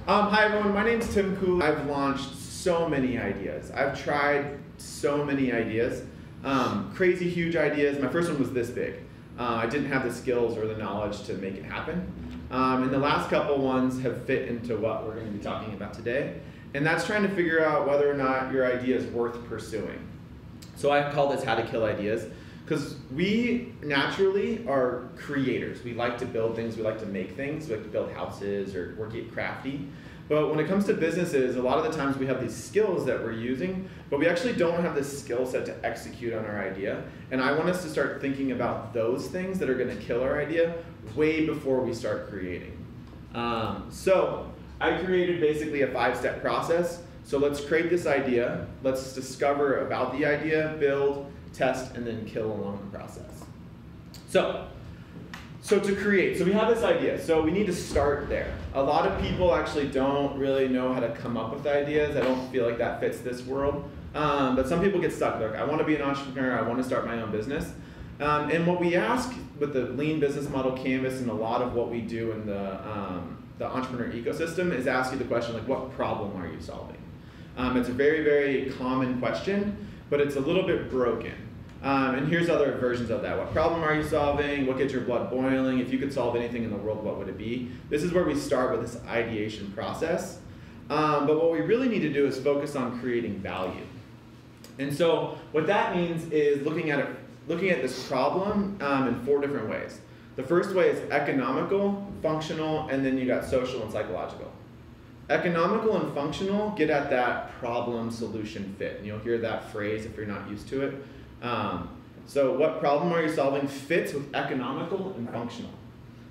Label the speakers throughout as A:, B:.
A: Hi everyone, my name's Tim Cooley. I've launched so many ideas. I've tried so many ideas, crazy huge ideas. My first one was this big. I didn't have the skills or the knowledge to make it happen. And the last couple ones have fit into what we're going to be talking about today. And that's trying to figure out whether or not your idea is worth pursuing. So I call this How to Kill Ideas, because we naturally are creators. We like to build things, we like to make things, we like to build houses or get crafty. But when it comes to businesses, a lot of the times we have these skills that we're using, but we actually don't have the skill set to execute on our idea. And I want us to start thinking about those things that are gonna kill our idea way before we start creating. So I created basically a 5-step process. So let's create this idea, let's discover about the idea, build, test, and then kill along the process. So to create, so we have this idea, so we need to start there. A lot of people actually don't really know how to come up with ideas. I don't feel like that fits this world. But some people get stuck. They're like, I want to be an entrepreneur, I want to start my own business. And what we ask with the Lean Business Model Canvas and a lot of what we do in the entrepreneur ecosystem is ask you the question, like, what problem are you solving? It's a very, very common question, but it's a little bit broken. And here's other versions of that. What problem are you solving? What gets your blood boiling? If you could solve anything in the world, what would it be? This is where we start with this ideation process. But what we really need to do is focus on creating value. And so what that means is looking at this problem in 4 different ways. The first way is economical, functional, and then you got social and psychological. Economical and functional get at that problem solution fit. And you'll hear that phrase if you're not used to it. So what problem are you solving fits with economical and functional.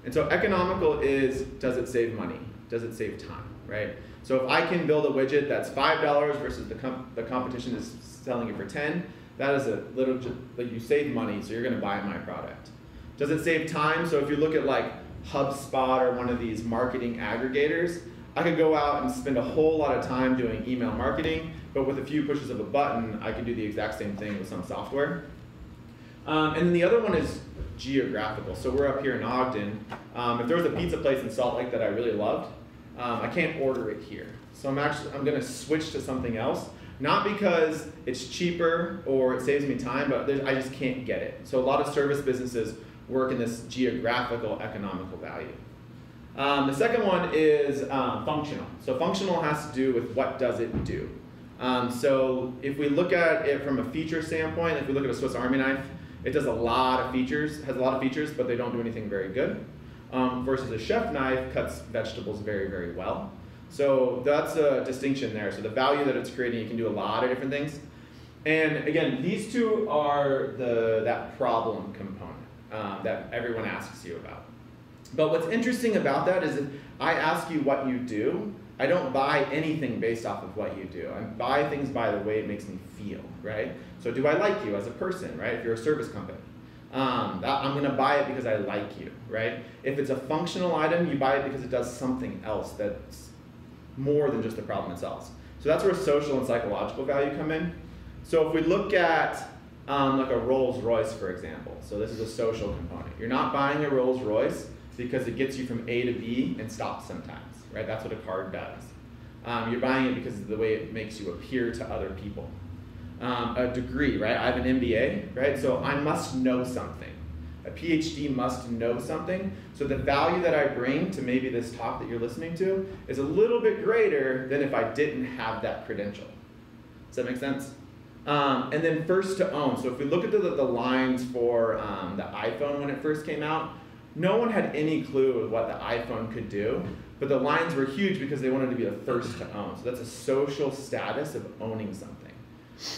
A: And so economical is, does it save money? Does it save time, right? So if I can build a widget that's $5 versus the competition is selling it for 10, that is a little, like, you save money, so you're gonna buy my product. Does it save time? So if you look at like HubSpot or one of these marketing aggregators, I could go out and spend a whole lot of time doing email marketing, but with a few pushes of a button, I can do the exact same thing with some software. And then the other one is geographical. So we're up here in Ogden. If there was a pizza place in Salt Lake that I really loved, I can't order it here. So I'm gonna switch to something else, not because it's cheaper or it saves me time, but I just can't get it. So a lot of service businesses work in this geographical economical value. The second one is functional. So functional has to do with what does it do. So if we look at it from a feature standpoint, if we look at a Swiss Army knife, it does a lot of features, has a lot of features, but they don't do anything very good. Versus a chef knife cuts vegetables very, very well. So that's a distinction there. So the value that it's creating, you can do a lot of different things. And again, these two are that problem component that everyone asks you about. But what's interesting about that is if I ask you what you do, I don't buy anything based off of what you do. I buy things by the way it makes me feel, right? So do I like you as a person, right? If you're a service company, I'm gonna buy it because I like you, right? If it's a functional item, you buy it because it does something else that's more than just the problem it solves. So that's where social and psychological value come in. So if we look at like a Rolls Royce, for example, so this is a social component. You're not buying a Rolls Royce because it gets you from A to B and stops sometimes, right? That's what a car does. You're buying it because of the way it makes you appear to other people. A degree, right? I have an MBA, right? So I must know something. A PhD must know something. So the value that I bring to maybe this talk that you're listening to is a little bit greater than if I didn't have that credential. Does that make sense? And then first to own. So if we look at the lines for the iPhone when it first came out, no one had any clue of what the iPhone could do, but the lines were huge because they wanted to be the first to own. So that's a social status of owning something.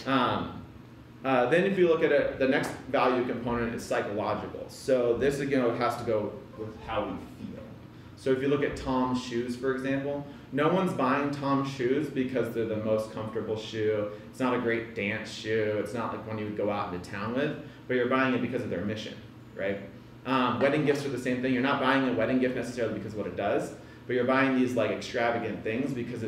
A: Then if you look at it, the next value component is psychological. So this again has to go with how we feel. So if you look at Tom's shoes, for example, no one's buying Tom's shoes because they're the most comfortable shoe. It's not a great dance shoe. It's not like one you would go out into town with, but you're buying it because of their mission, right? Wedding gifts are the same thing. You're not buying a wedding gift necessarily because of what it does, but you're buying these like extravagant things because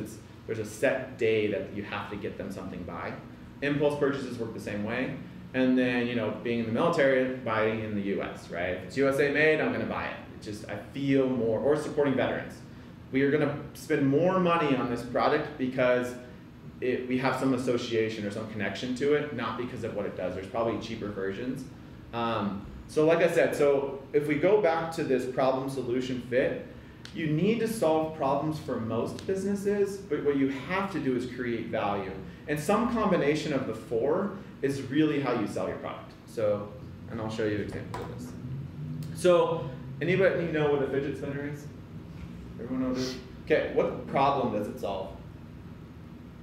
A: there's a set day that you have to get them something by. Impulse purchases work the same way. And then, you know, being in the military, buying in the US, right? If it's USA made, I'm gonna buy it. It's just, I feel more, or supporting veterans. we are going to spend more money on this product because we have some association or some connection to it, not because of what it does. There's probably cheaper versions. So like I said, so if we go back to this problem solution fit, you need to solve problems for most businesses, but what you have to do is create value. And some combination of the four is really how you sell your product. So, and I'll show you an example of this. So, anybody know what a fidget spinner is? Everyone know this? Okay, what problem does it solve?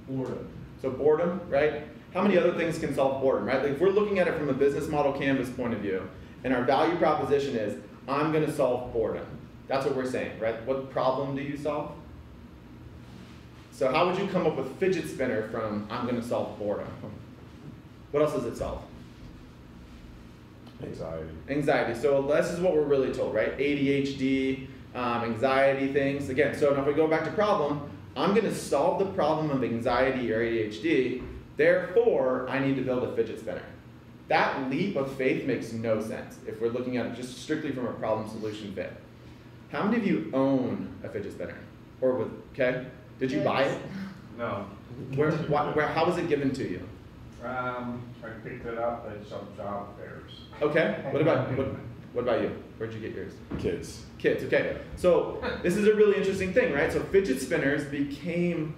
B: Boredom.
A: So boredom, right? How many other things can solve boredom, right? Like if we're looking at it from a business model canvas point of view, and our value proposition is, I'm gonna solve boredom. That's what we're saying, right? What problem do you solve? So how would you come up with fidget spinner from, I'm gonna solve boredom? What else does it solve?
B: Anxiety.
A: Anxiety, so this is what we're really told, right? ADHD, anxiety things. Again, so now if we go back to problem, I'm gonna solve the problem of anxiety or ADHD, therefore I need to build a fidget spinner. That leap of faith makes no sense if we're looking at it just strictly from a problem solution fit. How many of you own a fidget spinner? Or with, okay? Did you buy it?
C: No.
A: Where, how was it given to you?
C: I picked it up at some job fairs.
A: Okay, what about you? Where'd you get yours?
B: Kids.
A: Kids, okay. So this is a really interesting thing, right? So fidget spinners became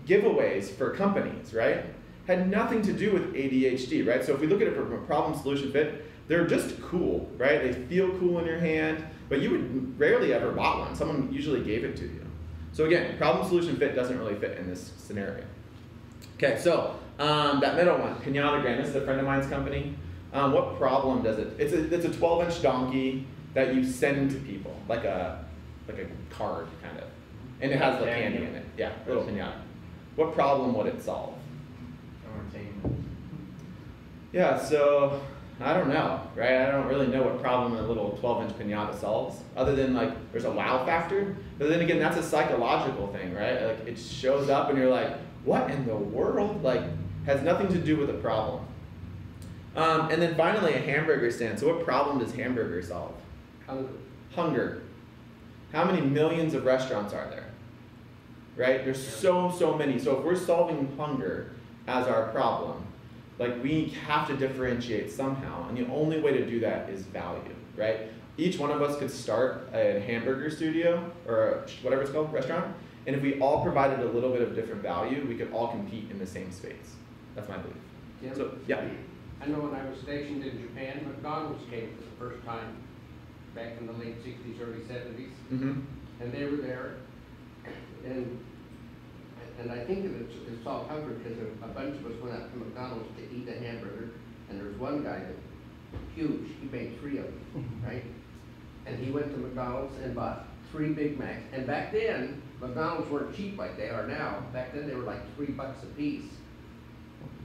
A: giveaways for companies, right? Had nothing to do with ADHD, right? So if we look at it from a problem solution fit, they're just cool, right? They feel cool in your hand, but you would rarely ever bought one. Someone usually gave it to you. So again, problem solution fit doesn't really fit in this scenario. Okay, so that middle one, Pinatagram, this is a friend of mine's company. What problem does it? It's a 12-inch donkey that you send to people, like a card kind of, and it has like candy in it. Yeah, little pinata. What problem would it solve?
C: Entertainment.
A: Yeah, so I don't know, right? I don't really know what problem a little 12-inch pinata solves, other than like there's a wow factor. But then again, that's a psychological thing, right? Like it shows up and you're like, what in the world? Like has nothing to do with the problem. And then finally, a hamburger stand. So what problem does hamburger solve?
D: Hunger.
A: Hunger. How many millions of restaurants are there? Right? There's so many. So if we're solving hunger as our problem, like we have to differentiate somehow. And the only way to do that is value, right? Each one of us could start a hamburger studio or whatever it's called, restaurant. And if we all provided a little bit of different value, we could all compete in the same space. That's my belief.
D: Jim?
A: So, yeah.
D: I know when I was stationed in Japan, McDonald's came for the first time back in the late 60s, early 70s.
A: Mm-hmm.
D: And they were there. And I think it's all hunger because a bunch of us went out to McDonald's to eat a hamburger. And there was one guy that, huge, he made 3 of them, right? And he went to McDonald's and bought 3 Big Macs. And back then, McDonald's weren't cheap like they are now. Back then they were like $3 a piece.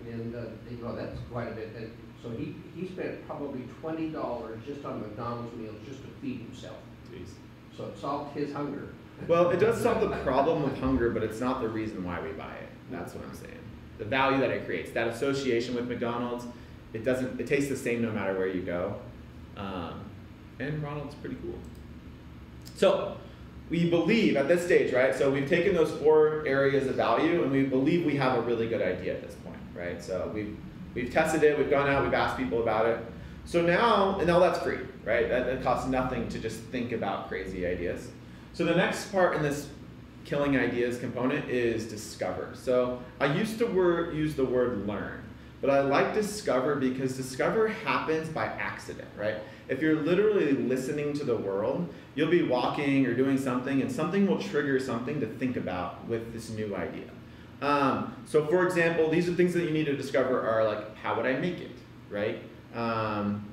D: And well, that's quite a bit. And so he spent probably $20 just on McDonald's meals just to feed himself.
A: Jeez.
D: So it solved his hunger.
A: Well, it does solve the problem of hunger, but it's not the reason why we buy it. That's what I'm saying. The value that it creates, that association with McDonald's, it tastes the same no matter where you go. And Ronald's pretty cool. So we believe at this stage, right? So we've taken those 4 areas of value and we believe we have a really good idea at this point, right? So we've tested it, we've gone out, we've asked people about it. So now that's free, right? That costs nothing to just think about crazy ideas. So the next part in this killing ideas component is discover. So I used to use the word learn, but I like discover because discover happens by accident, right? If you're literally listening to the world, you'll be walking or doing something and something will trigger something to think about with this new idea. So for example, these are things that you need to discover are like, how would I make it, right?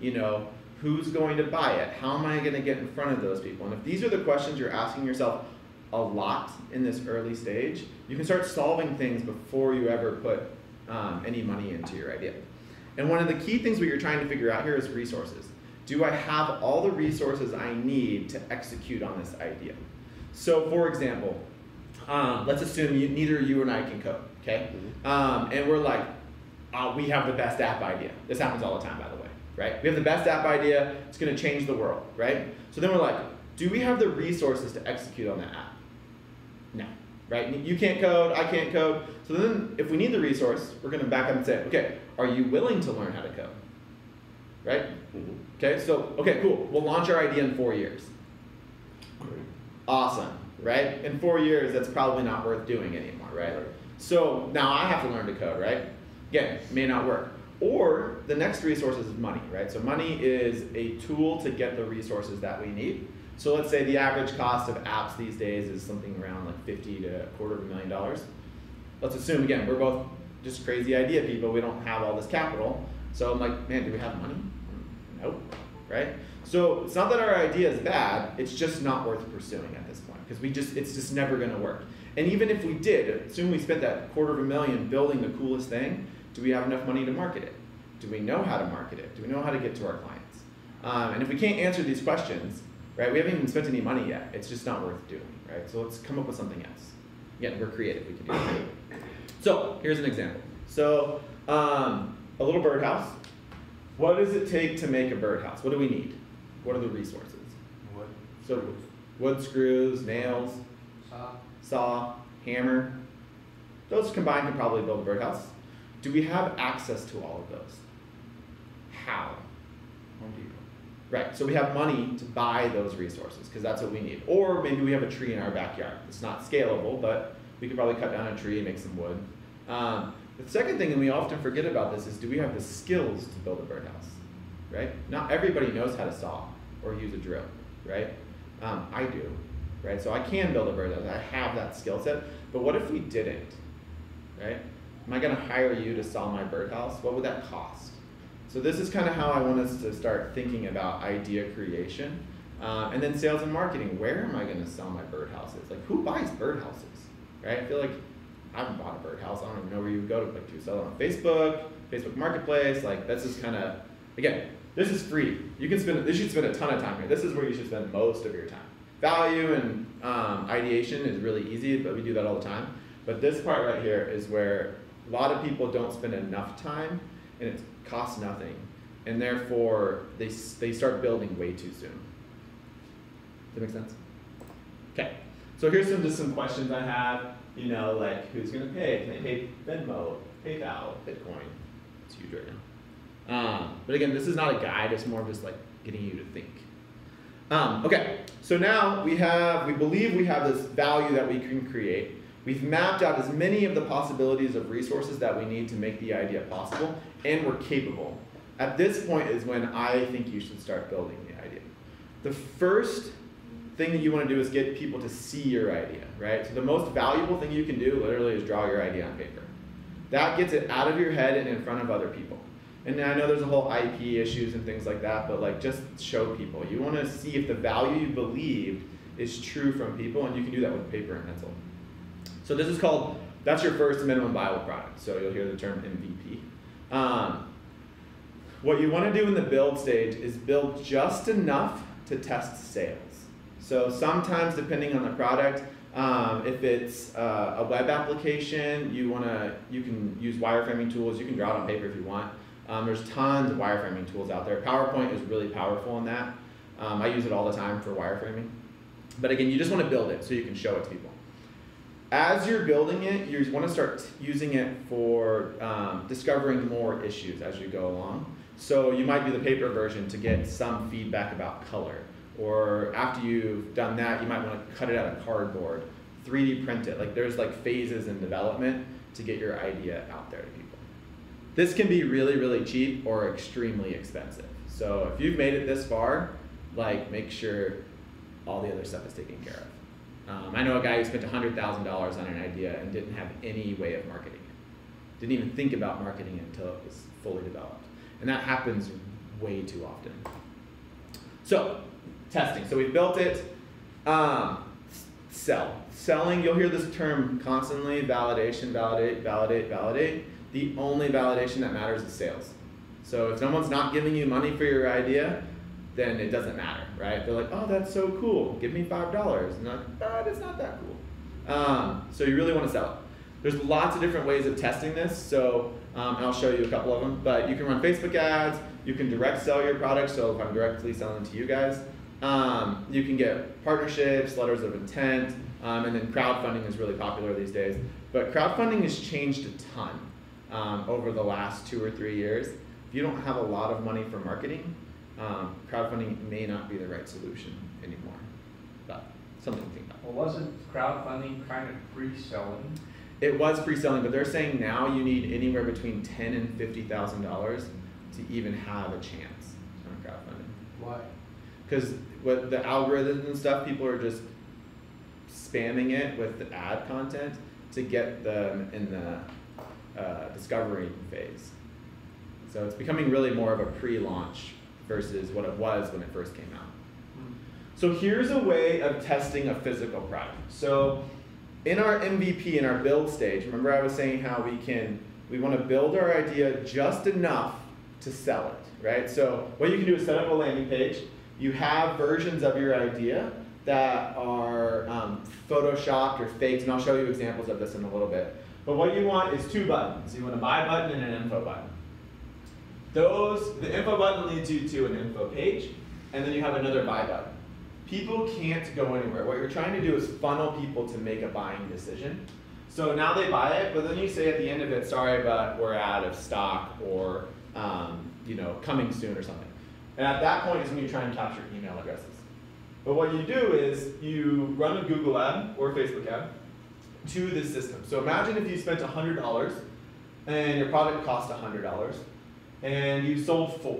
A: You know, who's going to buy it? How am I going to get in front of those people? And if these are the questions you're asking yourself a lot in this early stage, you can start solving things before you ever put any money into your idea. And one of the key things what you're trying to figure out here is resources. Do I have all the resources I need to execute on this idea? So for example, let's assume neither you and I can code, okay? And we're like, we have the best app idea. This happens all the time, by the way, right? We have the best app idea, it's gonna change the world, right? So then we're like, do we have the resources to execute on that app? No, right? You can't code, I can't code. So then if we need the resource, we're gonna back up and say, okay, are you willing to learn how to code? Right? Okay, so, okay, cool. We'll launch our idea in 4 years. Awesome, right? In 4 years, that's probably not worth doing anymore, right? So now I have to learn to code, right? Again, may not work. Or the next resource is money, right? So money is a tool to get the resources that we need. So let's say the average cost of apps these days is something around like $50 to $250,000. Let's assume, again, we're both just crazy idea people. We don't have all this capital. So I'm like, man, do we have money? Nope, right? So it's not that our idea is bad, it's just not worth pursuing at this point because it's just never gonna work. And even if we did, assume we spent that $250,000 building the coolest thing, do we have enough money to market it? Do we know how to market it? Do we know how to get to our clients? And if we can't answer these questions, right, we haven't even spent any money yet. It's just not worth doing, right? So let's come up with something else. Again, we're creative, we can do that. So here's an example. So a little birdhouse. What does it take to make a birdhouse? What do we need? What are the resources?
C: Wood.
A: So wood, screws, nails, saw, hammer. Those combined can probably build a birdhouse. Do we have access to all of those? How?
B: Home Depot.
A: Right, so we have money to buy those resources because that's what we need. Or maybe we have a tree in our backyard. It's not scalable, but we could probably cut down a tree and make some wood. The second thing, and we often forget about this, is do we have the skills to build a birdhouse, right? Not everybody knows how to saw or use a drill, right? I do, right? So I can build a birdhouse. I have that skill set. But what if we didn't, right? Am I going to hire you to saw my birdhouse? What would that cost? So this is kind of how I want us to start thinking about idea creation. And then sales and marketing. Where am I going to sell my birdhouses? Like, who buys birdhouses, right? I feel like I haven't bought a birdhouse. I don't even know where you would go to click to. Sell it on Facebook, Facebook Marketplace. Like, this is kind of, again, this is free. You should spend a ton of time here. This is where you should spend most of your time. Value and ideation is really easy, but we do that all the time. But this part right here is where a lot of people don't spend enough time, and it costs nothing, and therefore they start building way too soon. Does that make sense? Okay, so here's just some questions I have. You know, like who's gonna pay? Can they pay Venmo, PayPal, Bitcoin? It's huge right now. But again, this is not a guide. It's more of just like getting you to think. Okay, so now we believe we have this value that we can create. We've mapped out as many of the possibilities of resources that we need to make the idea possible, and we're capable. At this point is when I think you should start building the idea. The first thing that you want to do is get people to see your idea, right? So the most valuable thing you can do literally is draw your idea on paper. That gets it out of your head and in front of other people. And I know there's a whole IP issues and things like that, but like just show people. You want to see if the value you believed is true from people, and you can do that with paper and pencil. So this is called, that's your first minimum viable product. So you'll hear the term MVP. What you want to do in the build stage is build just enough to test sales. So sometimes, depending on the product, if it's a web application, you can use wireframing tools. You can draw it on paper if you want. There's tons of wireframing tools out there. PowerPoint is really powerful in that. I use it all the time for wireframing. But again, you just want to build it so you can show it to people. As you're building it, you want to start using it for discovering more issues as you go along. So you might do the paper version to get some feedback about color. Or after you've done that, you might want to cut it out of cardboard, 3D print it. Like there's like phases in development to get your idea out there to people. This can be really, really cheap or extremely expensive. So if you've made it this far, like make sure all the other stuff is taken care of. I know a guy who spent $100,000 on an idea and didn't have any way of marketing it. Didn't even think about marketing it until it was fully developed. And that happens way too often. So, testing. So we've built it. Selling, you'll hear this term constantly, validation, validate, validate, validate. The only validation that matters is sales. So if someone's not giving you money for your idea, then it doesn't matter, right? They're like, oh, that's so cool. Give me $5. And I'm like, but it's not that cool. So you really want to sell it. There's lots of different ways of testing this. So I'll show you a couple of them. But you can run Facebook ads. You can direct sell your product. So if I'm directly selling to you guys, You can get partnerships, letters of intent, and then crowdfunding is really popular these days. But crowdfunding has changed a ton over the last 2 or 3 years. If you don't have a lot of money for marketing, crowdfunding may not be the right solution anymore. But something to think about.
C: Well, wasn't crowdfunding kind of pre-selling?
A: It was pre-selling, but they're saying now you need anywhere between $10,000 and $50,000 to even have a chance on crowdfunding.
D: Why?
A: Because with the algorithms and stuff, people are just spamming it with the ad content to get them in the discovery phase. So it's becoming really more of a pre-launch versus what it was when it first came out. So here's a way of testing a physical product. So in our MVP, in our build stage, remember I was saying how we want to build our idea just enough to sell it, right? So what you can do is set up a landing page. You have versions of your idea that are photoshopped or faked, and I'll show you examples of this in a little bit. But what you want is 2 buttons. You want a buy button and an info button. The info button leads you to an info page, and then you have another buy button. People can't go anywhere. What you're trying to do is funnel people to make a buying decision. So now they buy it, but then you say at the end of it, sorry, but we're out of stock, or coming soon or something. And at that point is when you try and capture email addresses. But what you do is you run a Google ad or a Facebook ad to this system. So imagine if you spent $100 and your product cost $100 and you sold 4.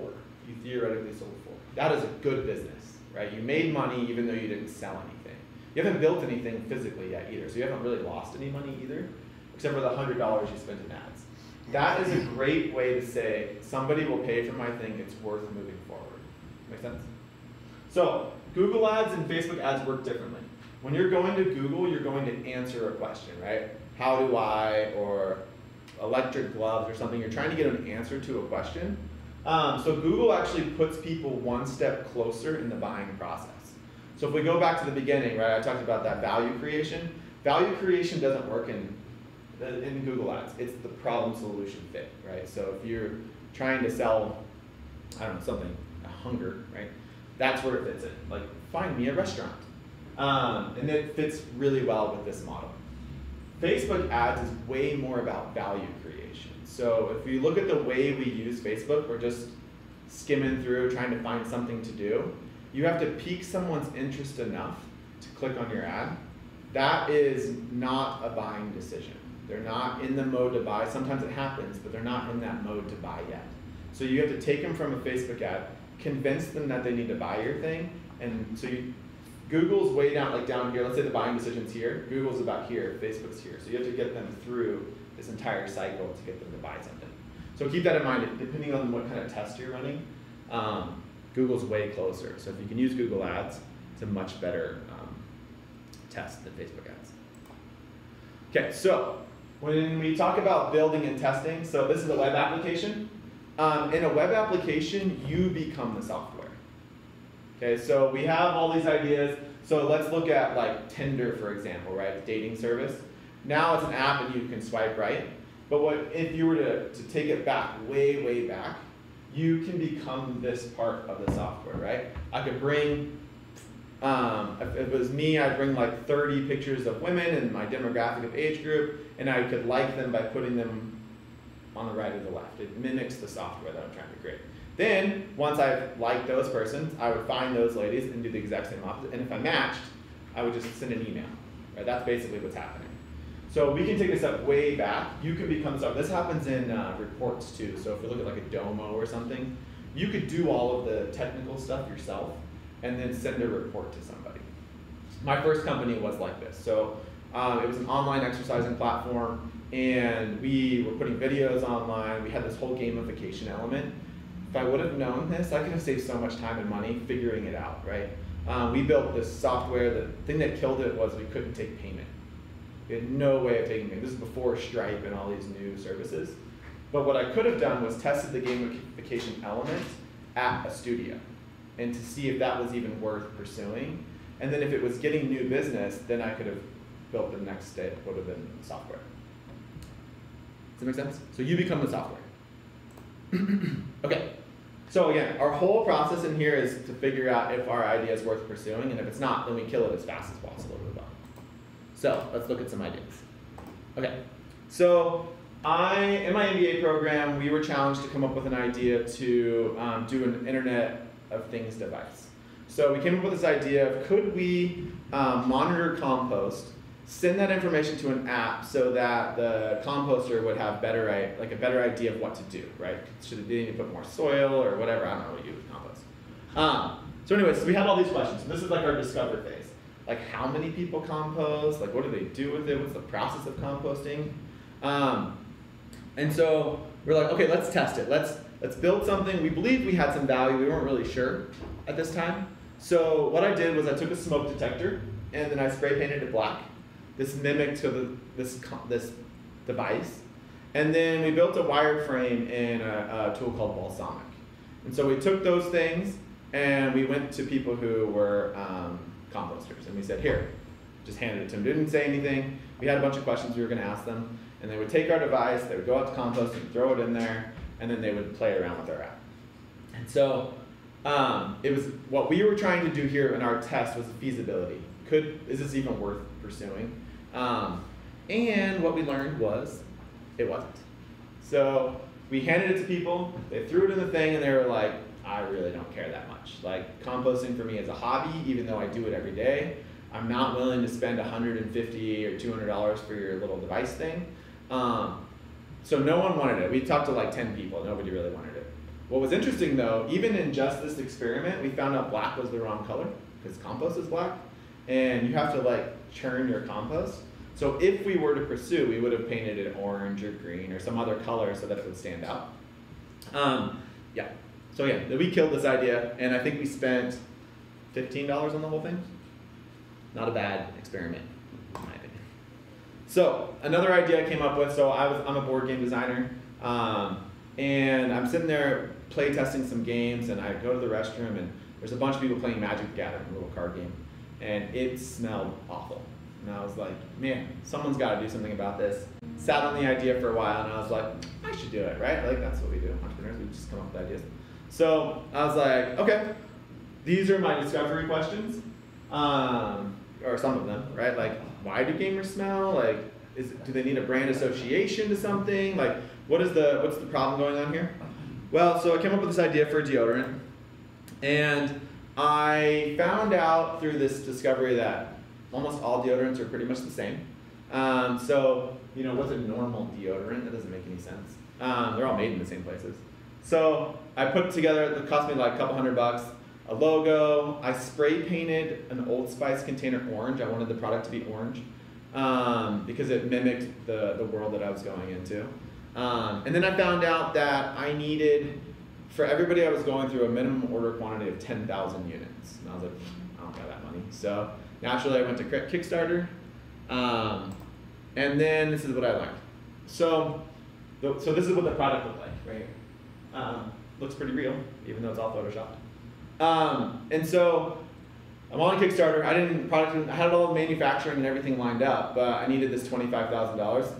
A: You theoretically sold 4. That is a good business, right? You made money even though you didn't sell anything. You haven't built anything physically yet either, so you haven't really lost any money either, except for the $100 you spent in ads. That is a great way to say, somebody will pay for my thing, it's worth moving forward. Make sense? So, Google ads and Facebook ads work differently. When you're going to Google, you're going to answer a question, right? How do I, or electric gloves or something, you're trying to get an answer to a question. So Google actually puts people one step closer in the buying process. So if we go back to the beginning, right, I talked about that value creation. Value creation doesn't work in Google ads. It's the problem solution fit, right? So if you're trying to sell, I don't know, something, a hunger, right? That's where it fits in. Like, find me a restaurant. And it fits really well with this model. Facebook ads is way more about value creation. So if you look at the way we use Facebook, we're just skimming through, trying to find something to do. You have to pique someone's interest enough to click on your ad. That is not a buying decision. They're not in the mode to buy. Sometimes it happens, but they're not in that mode to buy yet. So you have to take them from a Facebook ad, convince them that they need to buy your thing, and so Google's way down, like down here, let's say the buying decision's here, Google's about here, Facebook's here. So you have to get them through this entire cycle to get them to buy something. So keep that in mind, depending on what kind of test you're running, Google's way closer. So if you can use Google Ads, it's a much better test than Facebook ads. Okay, so when we talk about building and testing, so this is a web application. In a web application, you become the software. Okay, so we have all these ideas. So let's look at like Tinder, for example, right? Dating service. Now it's an app and you can swipe right. But what if you were to take it back, way, way back, you can become this part of the software, right? I could bring, if it was me, I'd bring like 30 pictures of women in my demographic of age group, and I could like them by putting them on the right or the left. It mimics the software that I'm trying to create. Then, once I've liked those persons, I would find those ladies and do the exact same opposite. And if I matched, I would just send an email. Right? That's basically what's happening. So we can take this up way back. You can become software. This happens in reports too. So if you look at like a Domo or something, you could do all of the technical stuff yourself and then send a report to somebody. My first company was like this. So it was an online exercising platform, and we were putting videos online. We had this whole gamification element. If I would have known this, I could have saved so much time and money figuring it out, right? We built this software. The thing that killed it was we couldn't take payment. We had no way of taking payment. This is before Stripe and all these new services. But what I could have done was tested the gamification element at a studio and to see if that was even worth pursuing. And then if it was getting new business, then I could have built the next step, would have been software. Does that make sense? So you become the software. Okay, So again, our whole process in here is to figure out if our idea is worth pursuing, and if it's not, then we kill it as fast as possible to move on. So let's look at some ideas. Okay, so in my MBA program, we were challenged to come up with an idea to do an Internet of Things device. So we came up with this idea of, could we monitor compost, send that information to an app so that the composter would have a better idea of what to do, right? Should they need to put more soil or whatever? I don't know what you do with compost. So anyways, so we had all these questions. So this is like our discover phase. Like, how many people compost? Like, what do they do with it? What's the process of composting? And so we're like, okay, let's test it. Let's build something. We believed we had some value. We weren't really sure at this time. So what I did was I took a smoke detector and then I spray painted it black. This mimicked this device. And then we built a wireframe in a tool called Balsamic. And so we took those things and we went to people who were composters. And we said, here, just handed it to them. Didn't say anything. We had a bunch of questions we were going to ask them. And they would take our device, they would go out to compost and throw it in there, and then they would play around with our app. And so it was what we were trying to do here in our test was feasibility. Is this even worth pursuing? And what we learned was it wasn't. So we handed it to people, they threw it in the thing, and they were like, I really don't care that much. Like, composting for me is a hobby, even though I do it every day. I'm not willing to spend $150 or $200 for your little device thing. So no one wanted it. We talked to like 10 people, nobody really wanted it. What was interesting though, even in just this experiment, we found out black was the wrong color, because compost is black, and you have to like churn your compost. So if we were to pursue, we would have painted it orange or green or some other color so that it would stand out. Yeah, so yeah, we killed this idea, and I think we spent $15 on the whole thing. Not a bad experiment, in my opinion. So another idea I came up with, so I'm a board game designer, and I'm sitting there play testing some games, and I go to the restroom, and there's a bunch of people playing Magic the Gathering, a little card game, and it smelled awful. And I was like, man, someone's got to do something about this. Sat on the idea for a while, and I was like, I should do it, right? Like, that's what we do, entrepreneurs, we just come up with ideas. So I was like, okay, these are my discovery questions. Or some of them, right? Like, why do gamers smell? Like, do they need a brand association to something? Like, what's the problem going on here? Well, so I came up with this idea for a deodorant, and I found out through this discovery that almost all deodorants are pretty much the same. So, you know, what's a normal deodorant? That doesn't make any sense. They're all made in the same places. So I put together, it cost me like a couple $100, a logo. I spray painted an Old Spice container orange. I wanted the product to be orange because it mimicked the world that I was going into. And then I found out that I needed, for everybody I was going through, a minimum order quantity of 10,000 units. And I was like, I don't have that money. So naturally I went to Kickstarter. And then this is what I learned. So this is what the product looked like, right? Looks pretty real, even though it's all Photoshopped. And so I'm on Kickstarter. I had all the manufacturing and everything lined up, but I needed this $25,000.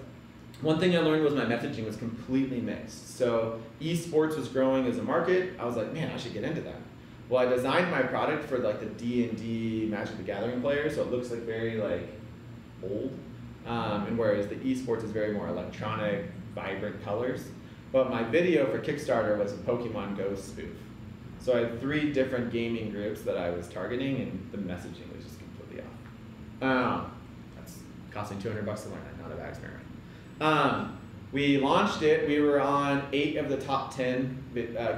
A: One thing I learned was my messaging was completely mixed. So esports was growing as a market. I was like, man, I should get into that. Well, I designed my product for like the D&D Magic the Gathering players, so it looks like very like old. And whereas the esports is very more electronic, vibrant colors. But my video for Kickstarter was a Pokemon Go spoof. So I had 3 different gaming groups that I was targeting, and the messaging was just completely off. That's costing $200 to learn that, not a bad experiment. We launched it. We were on 8 of the top 10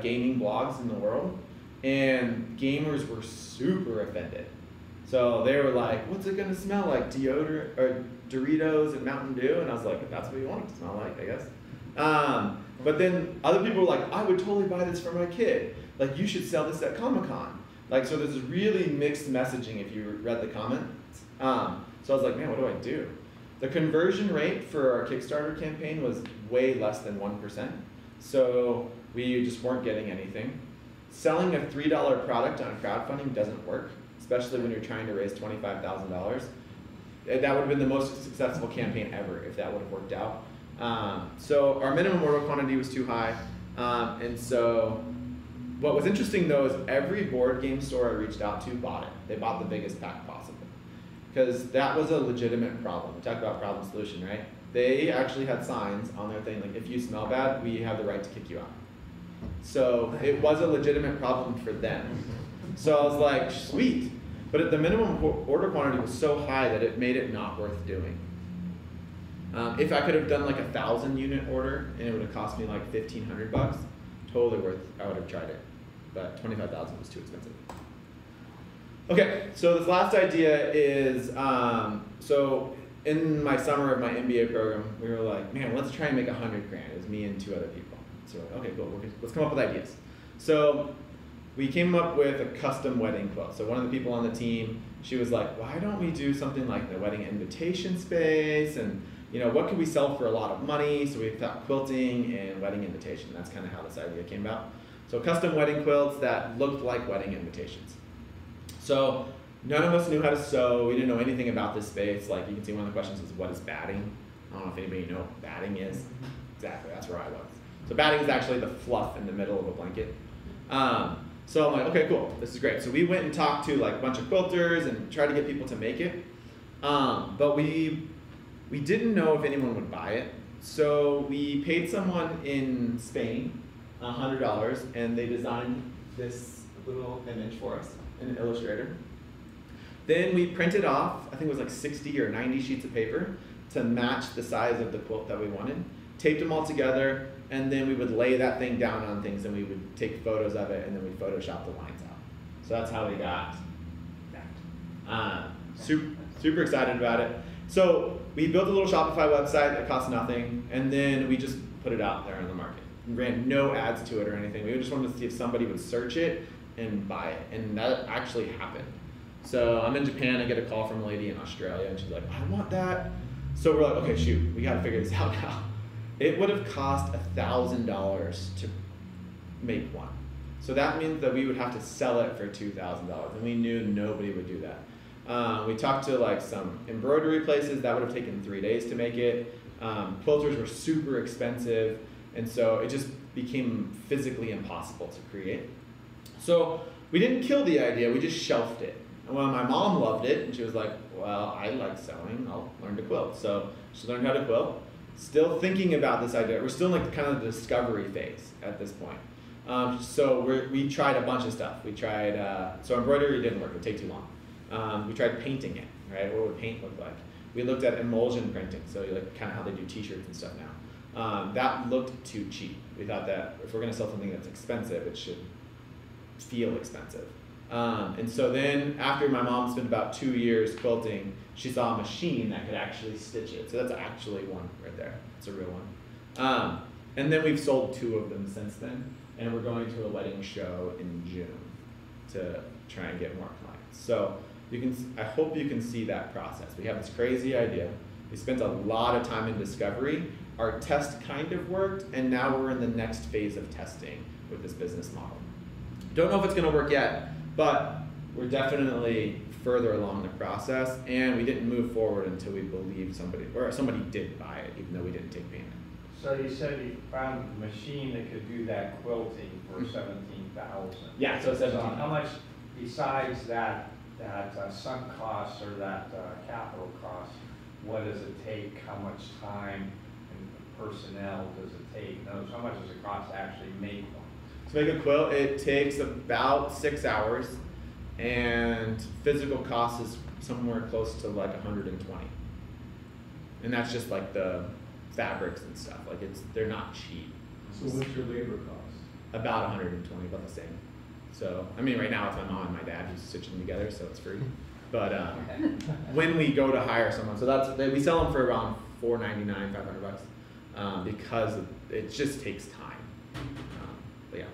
A: gaming blogs in the world, and gamers were super offended. So they were like, what's it gonna smell like, deodorant, or Doritos and Mountain Dew? And I was like, that's what you want it to smell like, I guess. But then other people were like, I would totally buy this for my kid. Like, you should sell this at Comic-Con. Like, so there's this really mixed messaging if you read the comments. So I was like, man, what do I do? The conversion rate for our Kickstarter campaign was way less than 1%. So we just weren't getting anything. Selling a $3 product on crowdfunding doesn't work, especially when you're trying to raise $25,000. That would have been the most successful campaign ever if that would have worked out. So our minimum order quantity was too high. And so what was interesting though is every board game store I reached out to bought it. They bought the biggest pack possible. Because that was a legitimate problem. We talk about problem solution, right? They actually had signs on their thing, like if you smell bad, we have the right to kick you out. So it was a legitimate problem for them. So I was like, sweet. But the minimum order quantity was so high that it made it not worth doing. If I could have done like 1,000 unit order and it would have cost me like $1,500, totally worth, I would have tried it. But 25,000 was too expensive. Okay, so this last idea is, so in my summer of my MBA program, we were like, man, let's try and make 100 grand. It was me and 2 other people. So we're like, okay, cool, let's come up with ideas. So we came up with a custom wedding quilt. So one of the people on the team, she was like, why don't we do something like the wedding invitation space? And you know, what could we sell for a lot of money? So we thought quilting and wedding invitation. That's kind of how this idea came about. So custom wedding quilts that looked like wedding invitations. So none of us knew how to sew. We didn't know anything about this space. Like you can see one of the questions is, what is batting? I don't know if anybody knows what batting is. Exactly, that's where I was. So batting is actually the fluff in the middle of a blanket. So I'm like, okay, cool, this is great. So we went and talked to like a bunch of quilters and tried to get people to make it. But we didn't know if anyone would buy it. So we paid someone in Spain $100 and they designed this little image for us in an Illustrator. Then we printed off, I think it was like 60 or 90 sheets of paper to match the size of the quilt that we wanted, taped them all together, and then we would lay that thing down on things and we would take photos of it and then we Photoshop the lines out. So that's how we got that. Super excited about it. So we built a little Shopify website that cost nothing, and then we just put it out there on the market. We ran no ads to it or anything. We just wanted to see if somebody would search it and buy it, and that actually happened. So I'm in Japan, I get a call from a lady in Australia, and she's like, I want that. So we're like, okay, shoot, we gotta figure this out now. It would have cost $1,000 to make one. So that means that we would have to sell it for $2,000, and we knew nobody would do that. We talked to like some embroidery places, that would have taken 3 days to make it. Quilters were super expensive, and so it just became physically impossible to create. So we didn't kill the idea, we just shelved it. And well, my mom loved it, and she was like, well, I like sewing, I'll learn to quilt. So she learned how to quilt. Still thinking about this idea. We're still in like kind of the discovery phase at this point. So we tried a bunch of stuff. We tried, so embroidery didn't work, it would take too long. We tried painting it, right? What would paint look like? We looked at emulsion printing, so like kind of how they do t-shirts and stuff now. That looked too cheap. We thought that if we're gonna sell something that's expensive, it should feel expensive. And so then after my mom spent about 2 years quilting, she saw a machine that could actually stitch it. So that's actually one right there. It's a real one. And then we've sold 2 of them since then, and we're going to a wedding show in June to try and get more clients. So I hope you can see that process. We have this crazy idea. We spent a lot of time in discovery. Our test kind of worked, and now we're in the next phase of testing with this business model. Don't know if it's gonna work yet, but we're definitely further along the process, and we didn't move forward until we believed somebody did buy it, even though we didn't take payment.
C: So you said you found a machine that could do that quilting for $17,000.
A: Yeah, so 17.
C: So how much, besides that sunk cost or that capital cost, what does it take? How much time and personnel does it take? In other words, how much does it cost to actually make one?
A: To make a quilt, it takes about 6 hours, and physical cost is somewhere close to like 120. And that's just like the fabrics and stuff. Like they're not cheap.
B: So what's your labor cost?
A: About 120, about the same. So, I mean, right now it's my mom and my dad who's stitching them together, so it's free. But when we go to hire someone, so we sell them for around $499, $500, because it just takes time. But yeah.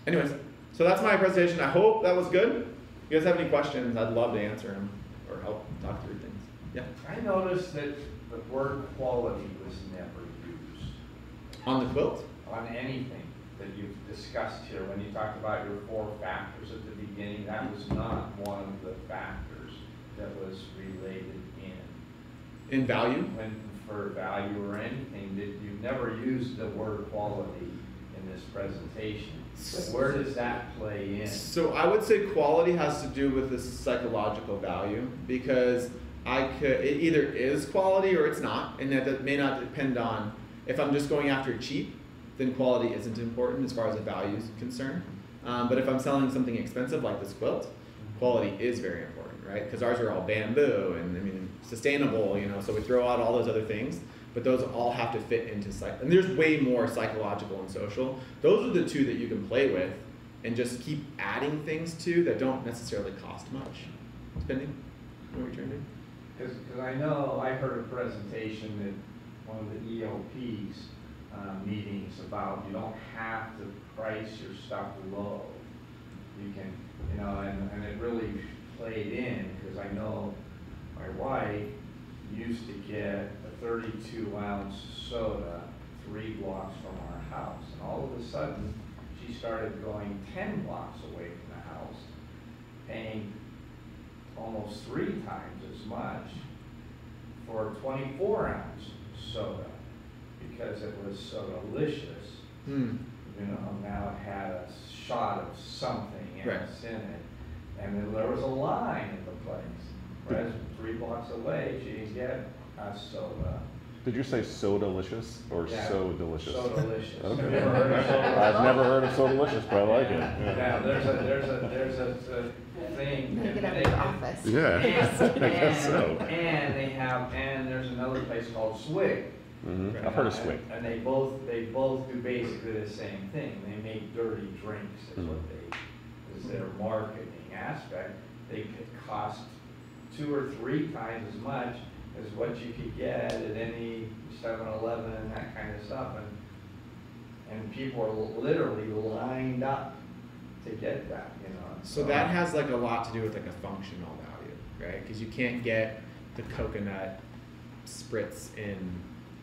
A: Anyways, so that's my presentation. I hope that was good. If you guys have any questions, I'd love to answer them or help talk through things. Yeah.
C: I noticed that the word quality was never used.
A: On the quilt?
C: On anything that you've discussed here. When you talked about your 4 factors at the beginning, that was not one of the factors that was related
A: In value?
C: for value or anything. You've never used the word quality in in this presentation. Where does that play in?
A: So I would say quality has to do with the psychological value, because it either is quality or it's not, and that may not depend on, if I'm just going after cheap, then quality isn't important as far as the value is concerned. But if I'm selling something expensive like this quilt, quality is very important, right? Because ours are all bamboo and I mean sustainable, you know, so we throw out all those other things, but those all have to fit into and there's way more psychological and social. Those are the two that you can play with and just keep adding things to that don't necessarily cost much, depending on what you're trying to do.
C: Because I know I heard a presentation at one of the ELP's meetings about you don't have to price your stuff low. You can, you know, and it really played in, because I know my wife used to get a 32-ounce soda 3 blocks from our house, and all of a sudden she started going 10 blocks away from the house, paying almost 3 times as much for a 24-ounce soda, because it was so delicious. You know, now it had a shot of something else in it, and then there was a line at the place. Whereas 3 blocks away, she didn't get a soda.
E: Did you say so delicious or so delicious?
C: So delicious.
E: Okay.
C: Have you ever heard of so delicious?
E: I've never heard of so delicious, but I like it.
C: Yeah, there's a thing.
F: Make it up in the office.
E: Yeah, I guess so.
C: And there's another place called Swig.
E: Mm-hmm. I've heard of Swig.
C: And they both do basically the same thing. They make dirty drinks, is what is their marketing aspect. They could cost 2 or 3 times as much as what you could get at any 7-Eleven and that kind of stuff. And people are literally lined up to get that, you know.
A: So that has like a lot to do with like a functional value, right? Because you can't get the coconut spritz in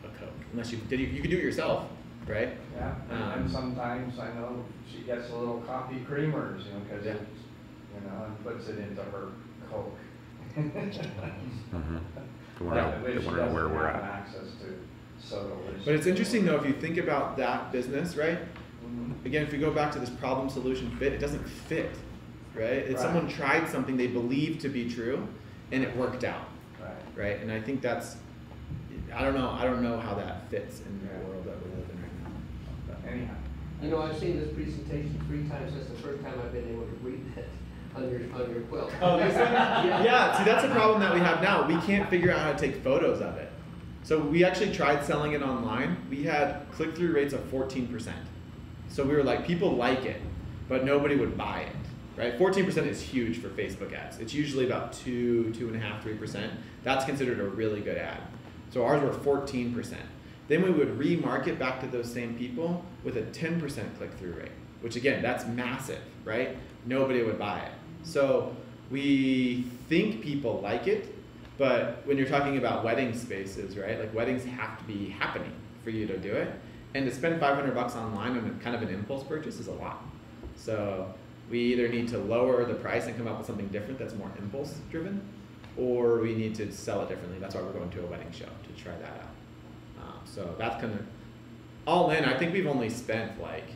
A: a Coke unless you can do it yourself, right?
C: Yeah, and sometimes I know she gets a little coffee creamers, you know, because it's, you know, and puts it into her Coke.
E: Mm-hmm. They want
C: Yeah,
E: to
C: which
E: know where we're
C: doesn't have
E: at.
C: access to soda.
A: But it's interesting though, if you think about that business, right?
C: Mhm.
A: Again, if we go back to this problem solution fit, it doesn't fit, right? It's someone tried something they believed to be true and it worked out, right? And I think that's, I don't know how that fits in the world that we live in right now.
C: But anyhow.
D: You know, I've seen this presentation 3 times. That's the first time I've been able to read it on your quilt.
A: Oh, this one? Yeah, see, that's a problem that we have now. We can't figure out how to take photos of it. So we actually tried selling it online. We had click-through rates of 14%. So we were like, people like it, but nobody would buy it, right? 14% is huge for Facebook ads. It's usually about 2.5%, 3%. That's considered a really good ad. So ours were 14%. Then we would remarket back to those same people with a 10% click-through rate, which again, that's massive, right? Nobody would buy it. So we think people like it, but when you're talking about wedding spaces, right? Like weddings have to be happening for you to do it. And to spend $500 online on kind of an impulse purchase is a lot. So we either need to lower the price and come up with something different that's more impulse driven, or we need to sell it differently. That's why we're going to a wedding show to try that out. So that's kind of all in. I think we've only spent like,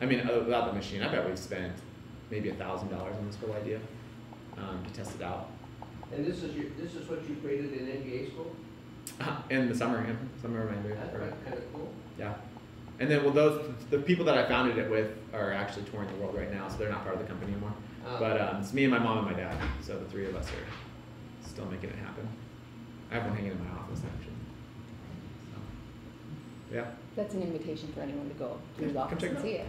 A: I mean, without the machine, I bet we've spent maybe $1,000 on this whole idea to test it out.
D: And this is what you created in NBA school?
A: In the summer, summer of my year.
D: That's kind of cool.
A: Yeah. And then, well, the people that I founded it with are actually touring the world right now, so they're not part of the company anymore. But it's me and my mom and my dad, so the 3 of us are still making it happen. I have one hanging in my office, actually. So, yeah.
F: That's an invitation for anyone to go to the office
A: check it
F: and
A: out.
F: see it.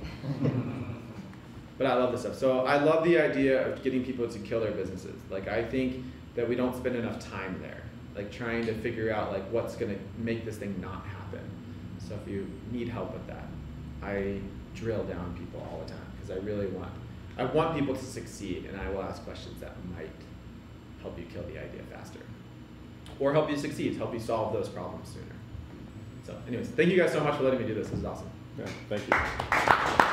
A: But I love this stuff. So I love the idea of getting people to kill their businesses. Like, I think that we don't spend enough time there, like trying to figure out like what's gonna make this thing not happen. So if you need help with that, I drill down people all the time because I want people to succeed, and I will ask questions that might help you kill the idea faster, or help you succeed, help you solve those problems sooner. So anyways, thank you guys so much for letting me do this. This is awesome.
E: Yeah, thank you.